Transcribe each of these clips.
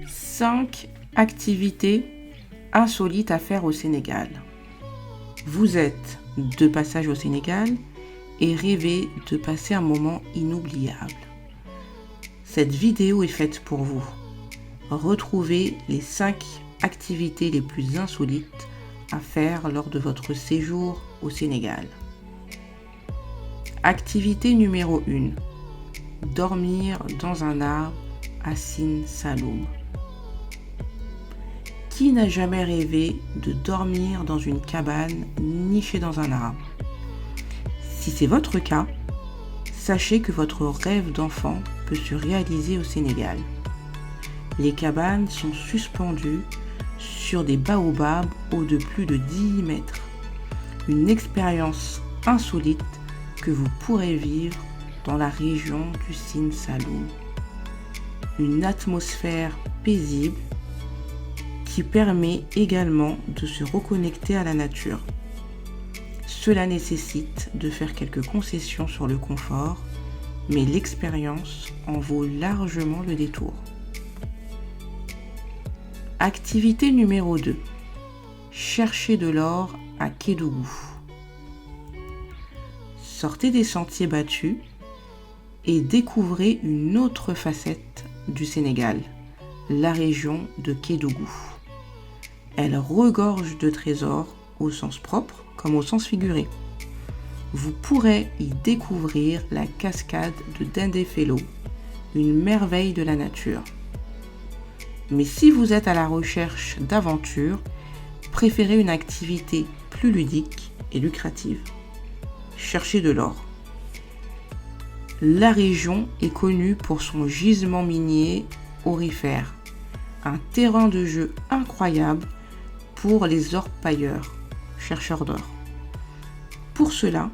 5 activités insolites à faire au Sénégal. Vous êtes de passage au Sénégal et rêvez de passer un moment inoubliable. Cette vidéo est faite pour vous. Retrouvez les 5 activités les plus insolites à faire lors de votre séjour au Sénégal. Activité numéro 1. Dormir dans un arbre à Sine Saloum. Qui n'a jamais rêvé de dormir dans une cabane nichée dans un arbre? Si c'est votre cas, sachez que votre rêve d'enfant peut se réaliser au Sénégal. Les cabanes sont suspendues sur des baobabs hauts de plus de 10 mètres. Une expérience insolite que vous pourrez vivre dans la région du Sine Saloum. Une atmosphère paisible qui permet également de se reconnecter à la nature. Cela nécessite de faire quelques concessions sur le confort, mais l'expérience en vaut largement le détour. Activité numéro 2. Chercher de l'or à Kédougou. Sortez des sentiers battus et découvrez une autre facette du Sénégal, la région de Kédougou. Elle regorge de trésors au sens propre comme au sens figuré. Vous pourrez y découvrir la cascade de Dendefelo, une merveille de la nature. Mais si vous êtes à la recherche d'aventure, préférez une activité plus ludique et lucrative. Cherchez de l'or. La région est connue pour son gisement minier aurifère, un terrain de jeu incroyable pour les orpailleurs, chercheurs d'or. Pour cela,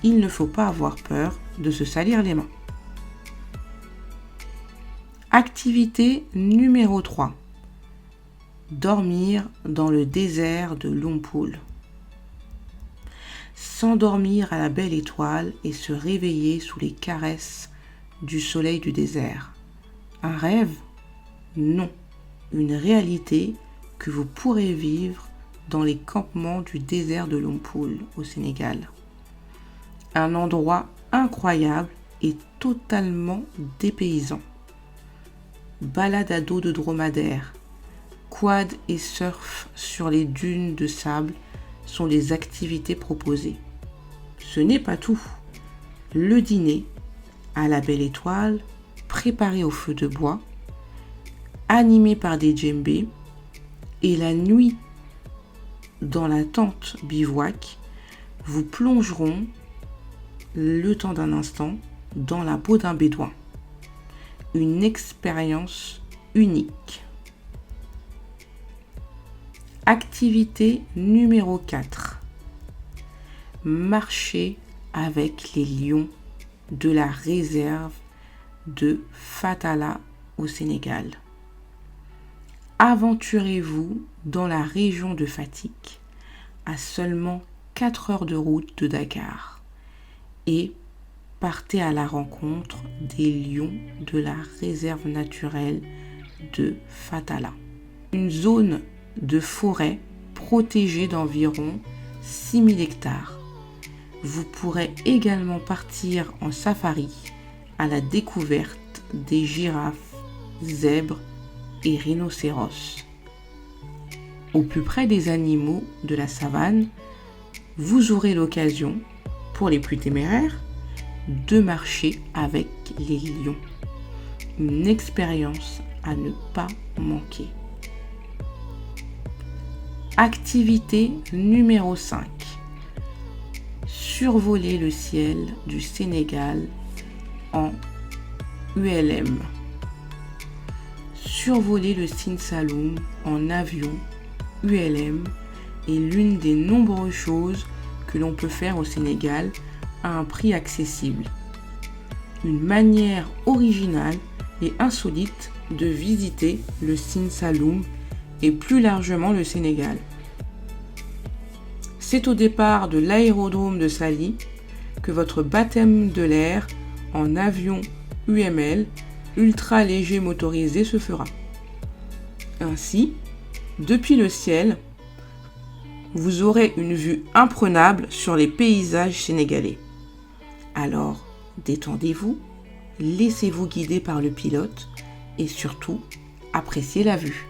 il ne faut pas avoir peur de se salir les mains. Activité numéro 3. Dormir dans le désert de Lompoul. S'endormir à la belle étoile et se réveiller sous les caresses du soleil du désert. Un rêve? Non, une réalité que vous pourrez vivre dans les campements du désert de Lompoul au Sénégal. Un endroit incroyable et totalement dépaysant. Balade à dos de dromadaire, quad et surf sur les dunes de sable sont les activités proposées. Ce n'est pas tout. Le dîner à la belle étoile, préparé au feu de bois, animé par des djembés, et la nuit dans la tente bivouac vous plongeront le temps d'un instant dans la peau d'un bédouin. Une expérience unique. Activité numéro 4. Marcher avec les lions de la réserve de Fatala au Sénégal. Aventurez-vous dans la région de Fatick, à seulement 4 heures de route de Dakar, et partez à la rencontre des lions de la réserve naturelle de Fatala. Une zone de forêt protégée d'environ 6000 hectares. Vous pourrez également partir en safari à la découverte des girafes, zèbres et rhinocéros. Au plus près des animaux de la savane, vous aurez l'occasion, pour les plus téméraires, de marcher avec les lions. Une expérience à ne pas manquer. Activité numéro 5. Survoler le ciel du Sénégal en ULM. Survoler le Sine Saloum en avion ULM est l'une des nombreuses choses que l'on peut faire au Sénégal à un prix accessible. Une manière originale et insolite de visiter le Sine Saloum et plus largement le Sénégal. C'est au départ de l'aérodrome de Saly que votre baptême de l'air en avion UML ultra léger motorisé se fera. Ainsi, depuis le ciel, vous aurez une vue imprenable sur les paysages sénégalais. Alors, détendez-vous, laissez-vous guider par le pilote et surtout, appréciez la vue.